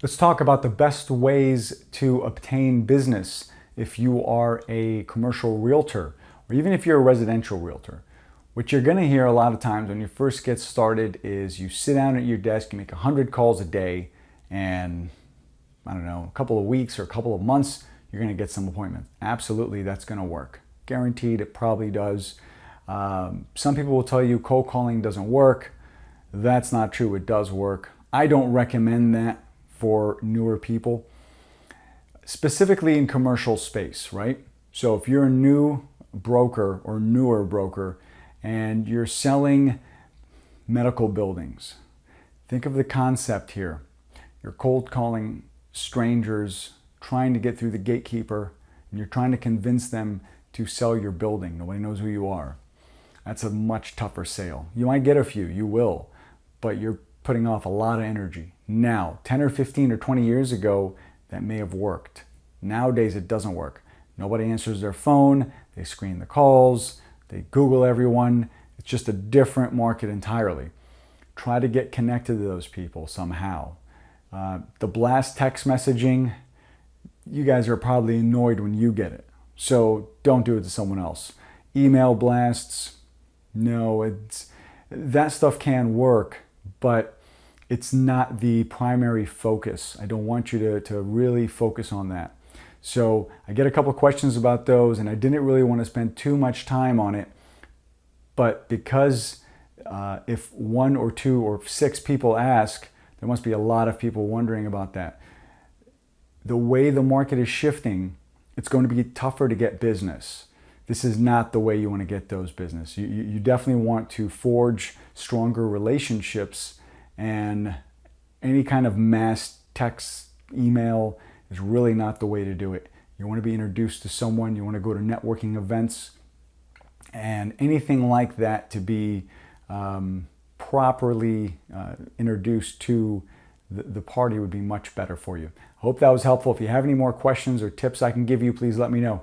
Let's talk about the best ways to obtain business if you are a commercial realtor, or even if you're a residential realtor. What you're going to hear a lot of times when you first get started is you sit down at your desk, you make 100 calls a day, and I don't know, a couple of weeks or a couple of months, you're going to get some appointments. Absolutely, that's going to work. Guaranteed, it probably does. Some people will tell you cold calling doesn't work. That's not true. It does work. I don't recommend that for newer people, specifically in commercial space, right? So if you're a new broker or newer broker and you're selling medical buildings, think of the concept here. You're cold calling strangers, trying to get through the gatekeeper, and you're trying to convince them to sell your building. Nobody knows who you are. That's a much tougher sale. You might get a few, you will, but you're putting off a lot of energy. Now, 10 or 15 or 20 years ago, that may have worked. Nowadays, it doesn't work. Nobody answers their phone, they screen the calls, they Google everyone. It's just a different market entirely. Try to get connected to those people somehow. The blast text messaging, you guys are probably annoyed when you get it. So don't do it to someone else. Email blasts, no, that stuff can work, but it's not the primary focus. I don't want you to really focus on that. So I get a couple of questions about those, and I didn't really want to spend too much time on it, but because if one or two or six people ask, there must be a lot of people wondering about that. The way the market is shifting, it's going to be tougher to get business. This is not the way you want to get those business. You definitely want to forge stronger relationships, and any kind of mass text, email is really not the way to do it. You want to be introduced to someone, you want to go to networking events, and anything like that to be properly introduced to the party would be much better for you. I hope that was helpful. If you have any more questions or tips I can give you, please let me know.